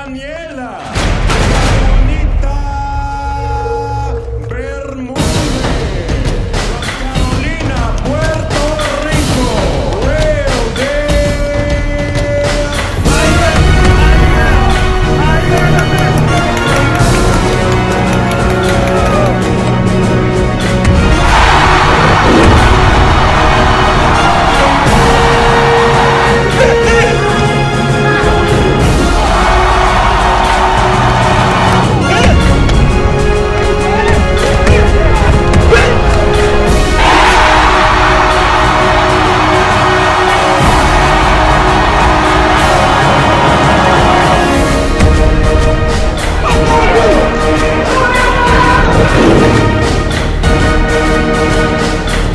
Daniela, Juanita Bermúdez, Carolina, Puerto Rico, Real de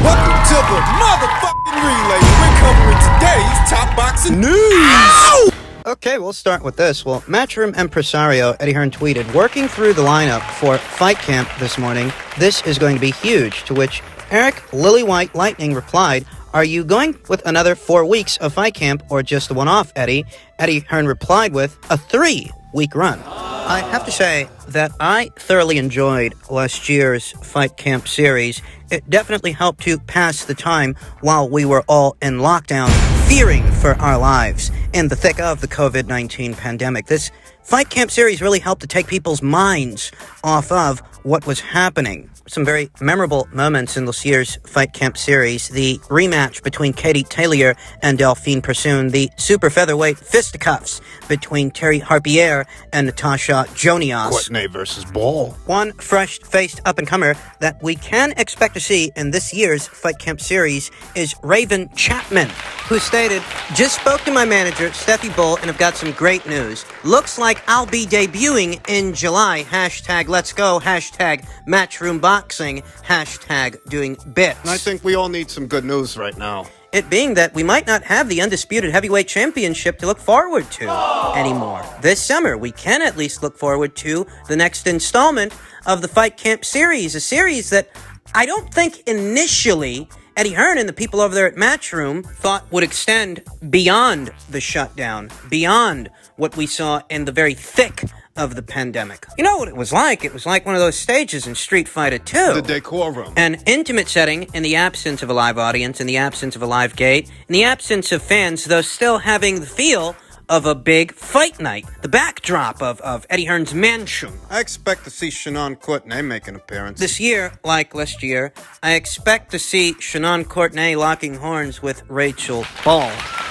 Welcome to the motherfucking relay. We're covering today's top boxing news. Ow! Okay, we'll start with this. Well, Matchroom impresario Eddie Hearn tweeted, working through the lineup for Fight Camp this morning, this is going to be huge, to which Eric Lillywhite Lightning replied, are you going with another 4 weeks of Fight Camp or just a one-off, Eddie? Eddie Hearn replied with a 3-week run. I have to say that I thoroughly enjoyed last year's Fight Camp series. It definitely helped to pass the time while we were all in lockdown, fearing for our lives in the thick of the COVID-19 pandemic. This Fight Camp series really helped to take people's minds off of what was happening. Some very memorable moments in this year's Fight Camp series. The rematch between Katie Taylor and Delphine Persoon. The super featherweight fisticuffs between Terry Harpier and Natasha Jonias. Courtney versus Ball. One fresh-faced up-and-comer that we can expect to see in this year's Fight Camp series is Raven Chapman, who stated, just spoke to my manager, Steffi Bull, and have got some great news. Looks like I'll be debuting in July. Hashtag let's go. Hashtag matchroom boxing. Hashtag doing bits. And I think we all need some good news right now. It being that we might not have the undisputed heavyweight championship to look forward to anymore. This summer, we can at least look forward to the next installment of the Fight Camp series, a series that I don't think initially Eddie Hearn and the people over there at Matchroom thought would extend beyond the shutdown, beyond what we saw in the very thick of the pandemic. You know what it was like? It was like one of those stages in Street Fighter 2. The decor room. An intimate setting in the absence of a live audience, in the absence of a live gate, in the absence of fans, though still having the feel of a big fight night. The backdrop of Eddie Hearn's mansion. I expect to see Shannon Courtney make an appearance. This year, like last year, I expect to see Shannon Courtney locking horns with Rachel Ball.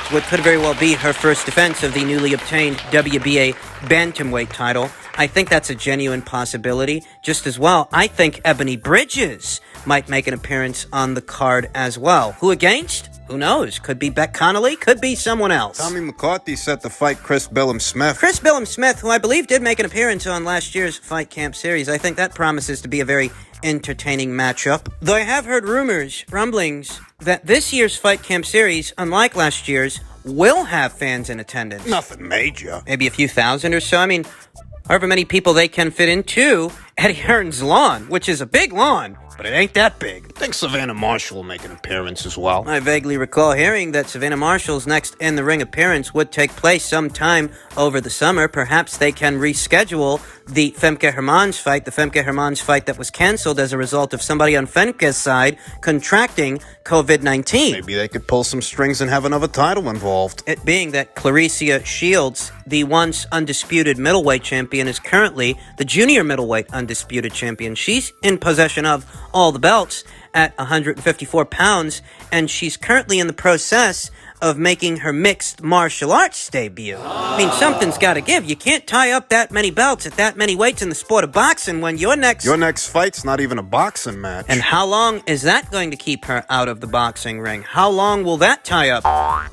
What could very well be her first defense of the newly obtained WBA bantamweight title. I think that's a genuine possibility. Just as well, I think Ebony Bridges might make an appearance on the card as well. Who against? Who knows? Could be Beck Connolly, could be someone else. Tommy McCarthy set to fight Chris Billum-Smith. Chris Billum-Smith, who I believe did make an appearance on last year's Fight Camp series. I think that promises to be a very entertaining matchup. Though I have heard rumblings, that this year's Fight Camp series, unlike last year's, will have fans in attendance. Nothing major. Maybe a few thousand or so. I mean, however many people they can fit into Eddie Hearn's lawn, which is a big lawn, but it ain't that big. I think Savannah Marshall will make an appearance as well. I vaguely recall hearing that Savannah Marshall's next in-the-ring appearance would take place sometime over the summer. Perhaps they can reschedule the Femke Hermans fight, the Femke Hermans fight that was canceled as a result of somebody on Femke's side contracting COVID-19. Maybe they could pull some strings and have another title involved. It being that Clarissa Shields, the once undisputed middleweight champion, is currently the junior middleweight undisputed champion. She's in possession of all the belts at 154 pounds, and she's currently in the process of making her mixed martial arts debut. I mean, something's got to give. You can't tie up that many belts at that many weights in the sport of boxing when your next fight's not even a boxing match. And how long is that going to keep her out of the boxing ring? How long will that tie up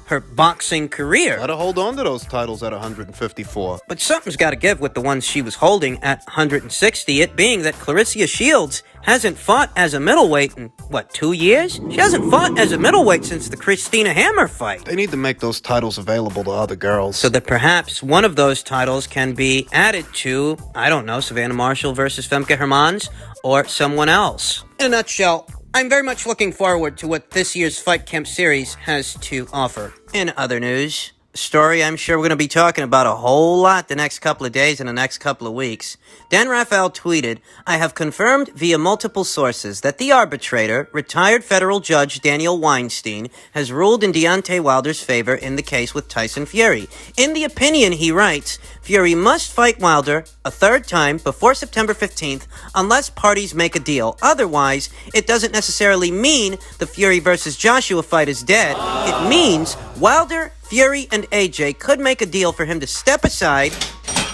her boxing career? Let her hold on to those titles at 154. But something's got to give with the ones she was holding at 160, it being that Clarissa Shields hasn't fought as a middleweight in, 2 years? She hasn't fought as a middleweight since the Christina Hammer fight. They need to make those titles available to other girls. So that perhaps one of those titles can be added to, I don't know, Savannah Marshall versus Femke Hermans or someone else. In a nutshell, I'm very much looking forward to what this year's Fight Camp series has to offer. In other news, story I'm sure we're going to be talking about a whole lot the next couple of days and the next couple of weeks. Dan Rafael tweeted, "I have confirmed via multiple sources that the arbitrator, retired federal judge Daniel Weinstein, has ruled in Deontay Wilder's favor in the case with Tyson Fury. In the opinion," he writes, "Fury must fight Wilder a third time before September 15th unless parties make a deal. Otherwise, it doesn't necessarily mean the Fury versus Joshua fight is dead. It means Wilder, Fury, and AJ could make a deal for him to step aside,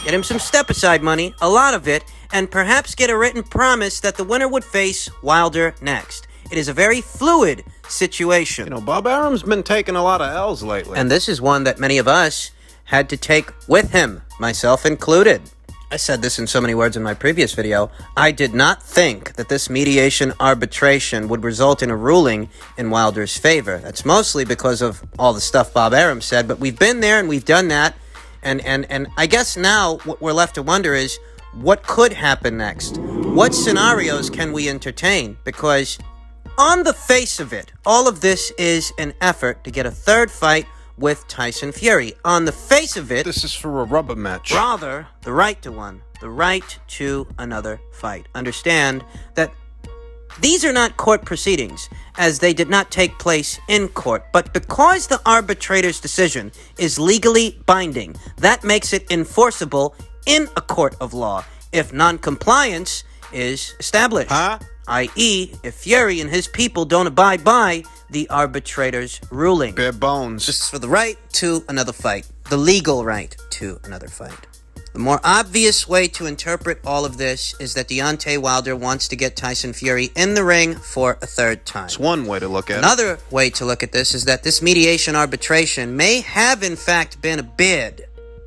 get him some step-aside money, a lot of it, and perhaps get a written promise that the winner would face Wilder next. It is a very fluid situation." You know, Bob Arum's been taking a lot of L's lately. And this is one that many of us had to take with him, myself included. I said this in so many words in my previous video. I did not think that this mediation arbitration would result in a ruling in Wilder's favor. That's mostly because of all the stuff Bob Arum said, but we've been there and we've done that. And I guess now what we're left to wonder is what could happen next? What scenarios can we entertain? Because on the face of it, all of this is an effort to get a third fight with Tyson Fury. On the face of it, This is for a rubber match. rather the right to one, the right to another fight. Understand that these are not court proceedings, as they did not take place in court, but because the arbitrator's decision is legally binding, that makes it enforceable in a court of law if non-compliance is established. Huh? I.e., if Fury and his people don't abide by the arbitrator's ruling. Bare bones. This is for the right to another fight, the legal right to another fight. The more obvious way to interpret all of this is that Deontay Wilder wants to get Tyson Fury in the ring for a third time. It's one way to look at it. Another way to look at this is that this mediation arbitration may have in fact been a bid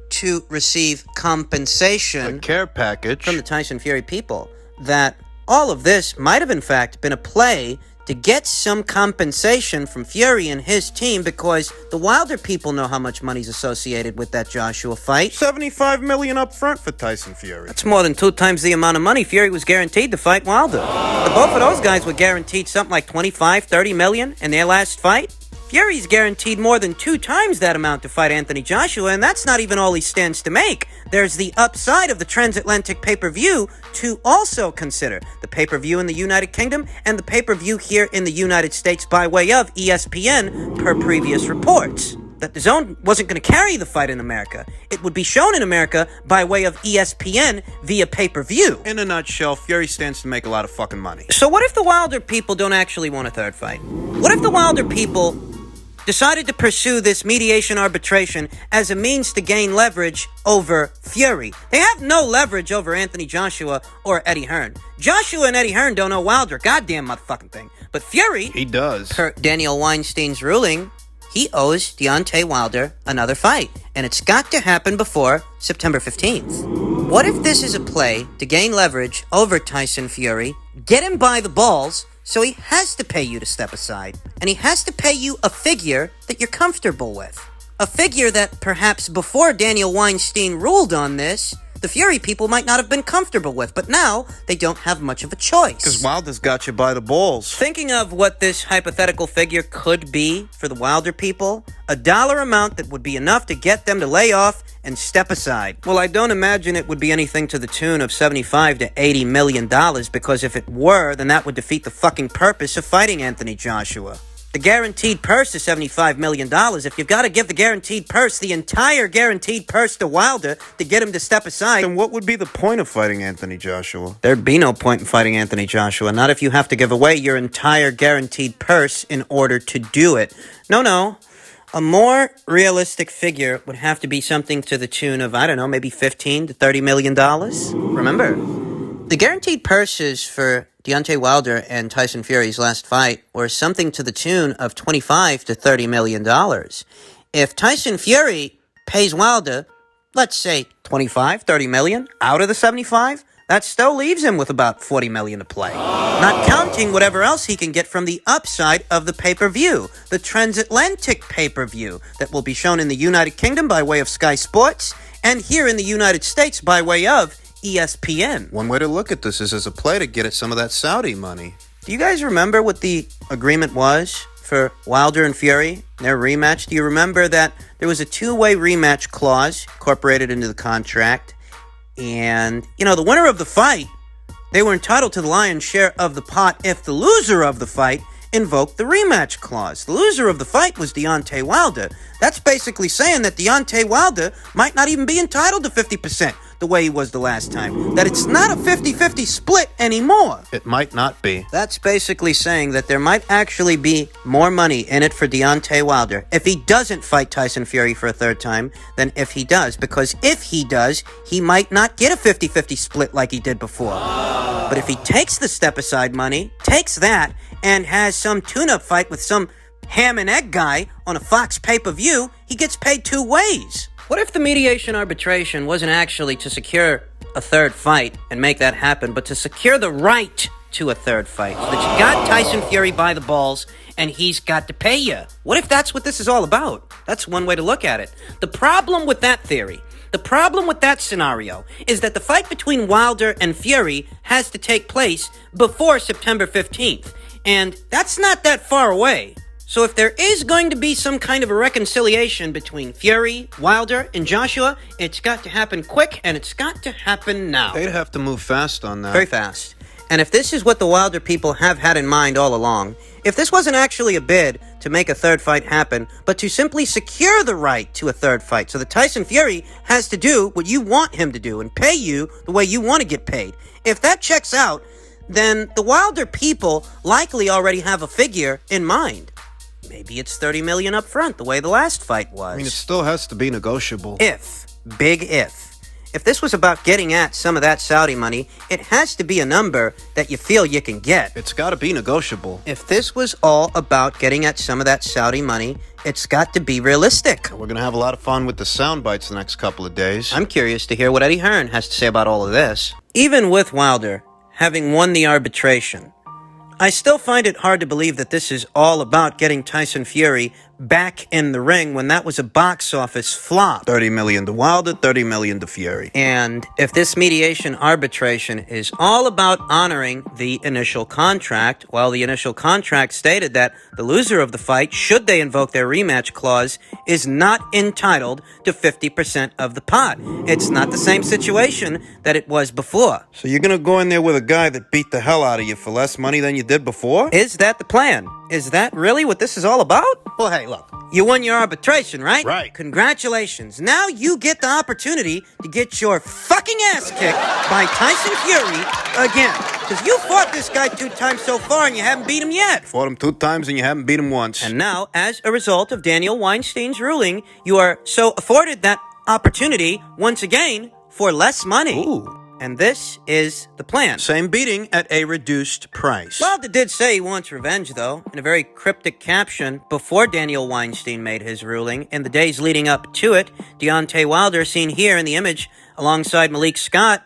to receive compensation A care package. from the Tyson Fury people. That all of this might have in fact been a play to get some compensation from Fury and his team, because the Wilder people know how much money's associated with that Joshua fight. $75 million up front for Tyson Fury. That's more than 2 times the amount of money Fury was guaranteed to fight Wilder. The both of those guys were guaranteed something like 25, 30 million in their last fight. Fury's guaranteed more than 2 times that amount to fight Anthony Joshua, and that's not even all he stands to make. There's the upside of the transatlantic pay-per-view to also consider. The pay-per-view in the United Kingdom and the pay-per-view here in the United States by way of ESPN, per previous reports. That the Zone wasn't going to carry the fight in America. It would be shown in America by way of ESPN via pay-per-view. In a nutshell, Fury stands to make a lot of fucking money. So what if the Wilder people don't actually want a third fight? What if the Wilder people decided to pursue this mediation arbitration as a means to gain leverage over Fury? They have no leverage over Anthony Joshua or Eddie Hearn. Joshua and Eddie Hearn don't know Wilder, goddamn motherfucking thing. But Fury, He does. per Daniel Weinstein's ruling, he owes Deontay Wilder another fight, and it's got to happen before September 15th. What if this is a play to gain leverage over Tyson Fury, get him by the balls, so he has to pay you to step aside, and he has to pay you a figure that you're comfortable with? A figure that perhaps before Daniel Weinstein ruled on this, the Fury people might not have been comfortable with, but now they don't have much of a choice. Because Wilder's got you by the balls. Thinking of what this hypothetical figure could be for the Wilder people, a dollar amount that would be enough to get them to lay off and step aside. Well, I don't imagine it would be anything to the tune of $75 to $80 million, because if it were, then that would defeat the fucking purpose of fighting Anthony Joshua. The guaranteed purse is $75 million. If you've got to give the guaranteed purse, the entire guaranteed purse to Wilder to get him to step aside, Then what would be the point of fighting Anthony Joshua? there'd be no point in fighting Anthony Joshua. Not if you have to give away your entire guaranteed purse in order to do it. No. A more realistic figure would have to be something to the tune of, I don't know, maybe $15 to $30 million. Remember, the guaranteed purses for Deontay Wilder and Tyson Fury's last fight were something to the tune of $25 to $30 million. If Tyson Fury pays Wilder, let's say 25, 30 million out of the 75, that still leaves him with about 40 million to play. Not counting whatever else he can get from the upside of the pay-per-view, the transatlantic pay-per-view that will be shown in the United Kingdom by way of Sky Sports and here in the United States by way of ESPN. One way to look at this is as a play to get at some of that Saudi money. Do you guys remember what the agreement was? for Wilder and Fury, their rematch. Do you remember that there was a two-way rematch clause incorporated into the contract? And, the winner of the fight, they were entitled to the lion's share of the pot if the loser of the fight invoked the rematch clause. The loser of the fight was Deontay Wilder. That's basically saying that Deontay Wilder might not even be entitled to 50% the way he was the last time. That it's not a 50-50 split anymore. It might not be. That's basically saying that there might actually be more money in it for Deontay Wilder if he doesn't fight Tyson Fury for a third time than if he does. Because if he does, he might not get a 50-50 split like he did before. But if he takes the step-aside money, takes that, and has some tune-up fight with some ham and egg guy on a Fox pay-per-view, he gets paid two ways. What if the mediation arbitration wasn't actually to secure a third fight and make that happen, but to secure the right to a third fight? So that you got Tyson Fury by the balls, and he's got to pay you. What if that's what this is all about? That's one way to look at it. The problem with that theory, the problem with that scenario, is that the fight between Wilder and Fury has to take place before September 15th. And that's not that far away. So if there is going to be some kind of a reconciliation between Fury, Wilder, and Joshua, it's got to happen quick, and it's got to happen now. They'd have to move fast on that. Very fast. And if this is what the Wilder people have had in mind all along, if this wasn't actually a bid to make a third fight happen, but to simply secure the right to a third fight, so that Tyson Fury has to do what you want him to do and pay you the way you want to get paid, if that checks out, then the Wilder people likely already have a figure in mind. Maybe it's $30 million up front, the way the last fight was. I mean, it still has to be negotiable. Big if. If this was about getting at some of that Saudi money, it has to be a number that you feel you can get. It's got to be negotiable. If this was all about getting at some of that Saudi money, it's got to be realistic. We're going to have a lot of fun with the sound bites the next couple of days. I'm curious to hear what Eddie Hearn has to say about all of this. Even with Wilder having won the arbitration, I still find it hard to believe that this is all about getting Tyson Fury back in the ring when that was a box office flop. $30 million to Wilder, $30 million to Fury. And if this mediation arbitration is all about honoring the initial contract, well, the initial contract stated that the loser of the fight, should they invoke their rematch clause, is not entitled to 50% of the pot. It's not the same situation that it was before. So you're going to go in there with a guy that beat the hell out of you for less money than you did before? Is that the plan? Is that really what this is all about? Well, hey, look, you won your arbitration, right? Right. Congratulations. Now you get the opportunity to get your fucking ass kicked by Tyson Fury again. Because you fought this guy 2 times so far and you haven't beat him yet. Fought him 2 times and you haven't beat him once. And now, as a result of Daniel Weinstein's ruling, you are so afforded that opportunity once again for less money. Ooh. And this is the plan. Same beating at a reduced price. Wilder did say he wants revenge, though, in a very cryptic caption before Daniel Weinstein made his ruling. In the days leading up to it, Deontay Wilder, seen here in the image alongside Malik Scott,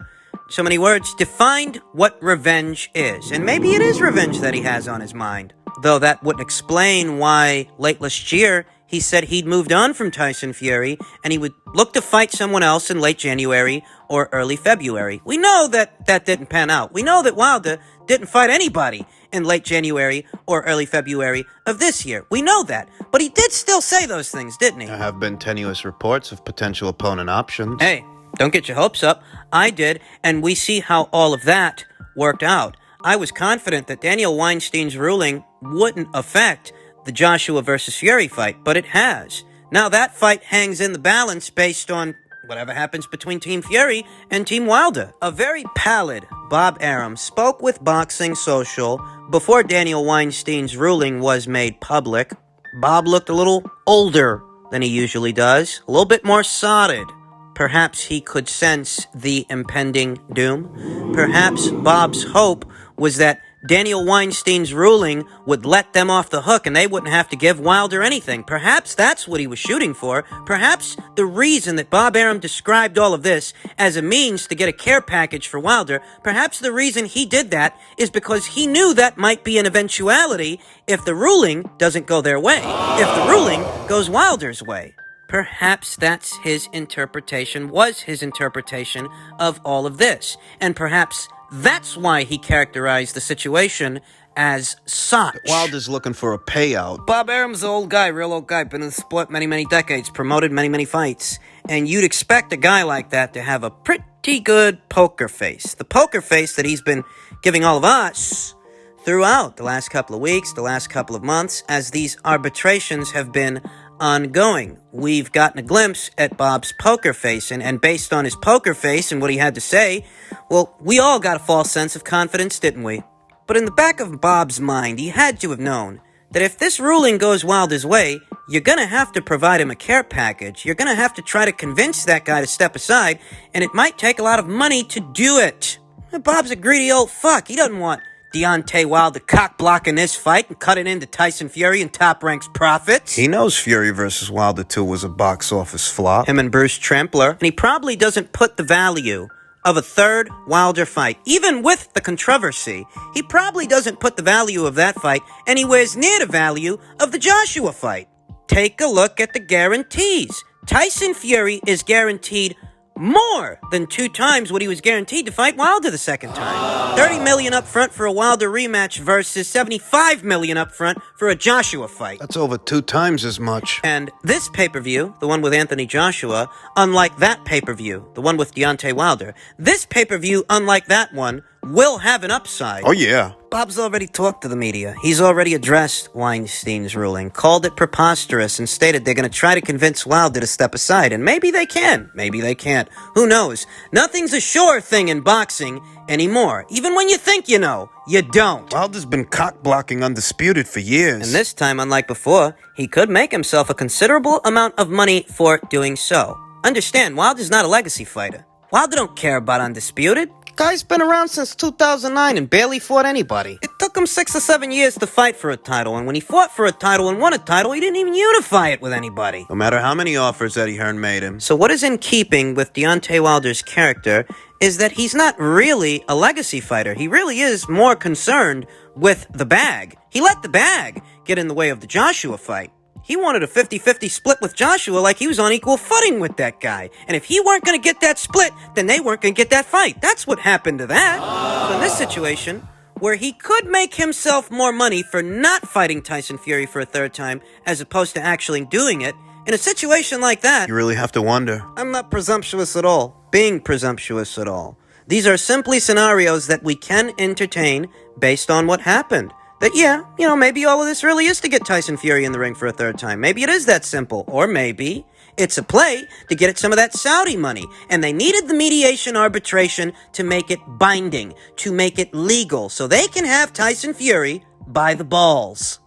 so many words, defined what revenge is. And maybe it is revenge that he has on his mind. Though that wouldn't explain why late last year he said he'd moved on from Tyson Fury and he would look to fight someone else in late January or early February. We know that that didn't pan out. We know that Wilder didn't fight anybody in late January or early February of this year. We know that. But he did still say those things, didn't he? There have been tenuous reports of potential opponent options. Hey, don't get your hopes up. I did, and we see how all of that worked out. I was confident that Daniel Weinstein's ruling wouldn't affect the Joshua versus Fury fight, but it has. Now that fight hangs in the balance based on whatever happens between Team Fury and Team Wilder. A very pallid Bob Arum spoke with Boxing Social before Daniel Weinstein's ruling was made public. Bob looked a little older than he usually does, a little bit more sodded. Perhaps he could sense the impending doom. Perhaps Bob's hope was that Daniel Weinstein's ruling would let them off the hook and they wouldn't have to give Wilder anything. Perhaps that's what he was shooting for. Perhaps the reason that Bob Arum described all of this as a means to get a care package for Wilder, perhaps the reason he did that is because he knew that might be an eventuality if the ruling doesn't go their way, if the ruling goes Wilder's way. Perhaps that's his interpretation, was his interpretation of all of this. And perhaps that's why he characterized the situation as such. Wilder's looking for a payout. Bob Arum's an old guy, real old guy, been in the sport many, many decades, promoted many, many fights. And you'd expect a guy like that to have a pretty good poker face. The poker face that he's been giving all of us throughout the last couple of weeks, the last couple of months, as these arbitrations have been ongoing. We've gotten a glimpse at Bob's poker face, and based on his poker face and what he had to say, well, we all got a false sense of confidence, didn't we? But in the back of Bob's mind, he had to have known that if this ruling goes Wilder's way, you're gonna have to provide him a care package. You're gonna have to try to convince that guy to step aside, and it might take a lot of money to do it. Bob's a greedy old fuck. He doesn't want Deontay Wilder cock-blocking this fight and cut it into Tyson Fury and Top Rank's profits. He knows Fury versus Wilder 2 was a box office flop. Him and Bruce Trempler. And he probably doesn't put the value of a third Wilder fight, even with the controversy, he probably doesn't put the value of that fight anywhere near the value of the Joshua fight. Take a look at the guarantees. Tyson Fury is guaranteed more than 2 times what he was guaranteed to fight Wilder the second time. $30 million up front for a Wilder rematch versus $75 million up front for a Joshua fight. That's over 2 times as much. And this pay-per-view, the one with Anthony Joshua, unlike that pay-per-view, the one with Deontay Wilder, this pay-per-view, unlike that one, will have an upside. Oh, yeah. Bob's already talked to the media. He's already addressed Weinstein's ruling, called it preposterous, and stated they're going to try to convince Wilder to step aside. And maybe they can. Maybe they can't. Who knows? Nothing's a sure thing in boxing anymore. Even when you think you know, you don't. Wilder's been cock-blocking Undisputed for years. And this time, unlike before, he could make himself a considerable amount of money for doing so. Understand, Wilder's not a legacy fighter. Wilder don't care about Undisputed. Guy's been around since 2009 and barely fought anybody. It took him 6 or 7 years to fight for a title, and when he fought for a title and won a title, he didn't even unify it with anybody. No matter how many offers Eddie Hearn made him. So what is in keeping with Deontay Wilder's character is that he's not really a legacy fighter. He really is more concerned with the bag. He let the bag get in the way of the Joshua fight. He wanted a 50-50 split with Joshua like he was on equal footing with that guy. And if he weren't going to get that split, then they weren't going to get that fight. That's what happened to that. So in this situation, where he could make himself more money for not fighting Tyson Fury for a third time, as opposed to actually doing it, in a situation like that, You really have to wonder. I'm not presumptuous at all, being presumptuous at all. These are simply scenarios that we can entertain based on what happened. That, yeah, maybe all of this really is to get Tyson Fury in the ring for a third time. Maybe it is that simple. Or maybe it's a play to get at some of that Saudi money. And they needed the mediation arbitration to make it binding, to make it legal, so they can have Tyson Fury by the balls.